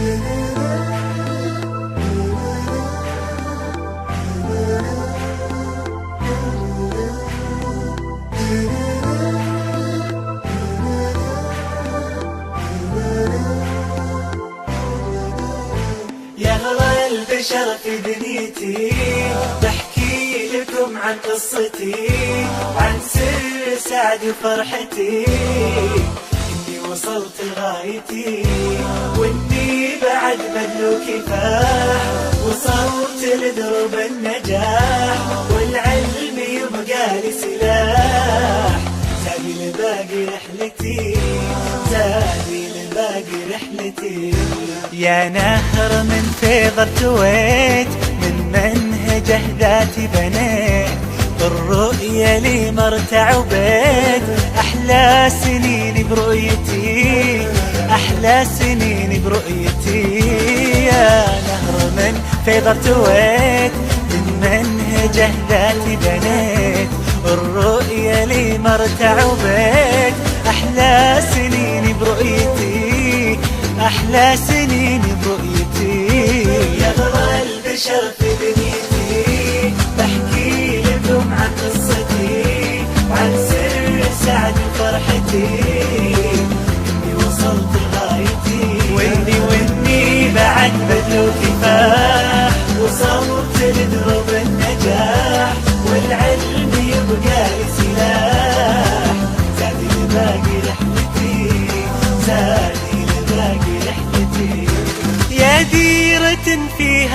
يا هلا البشر في دنيتي، بحكي لكم عن قصتي، عن سر سعدي وفرحتي، إني وصلت غايتي، وإني بعد مدلو كفاح، وصلت لدرب النجاح، والعلم يبقى لي سلاح، زادي لباقي رحلتي، زادي لباقي رحلتي. يا نهر من فيض ارتويت، من منهجه ذاتي بنيت، بالرؤية لي مرتع وبيت، أحلى سنين برؤيتي، أحلى سنين برؤيتي. يا نهر من فيض ارتويت، من منهجه ذاتي بنيت، الرؤية لي مرتع وبيت، أحلى سنين برؤيتي، أحلى سنين برؤيتي. يا غلا البشر في دنيتي، بحكي لكم عن قصتي، عن سر سعدي وفرحتي.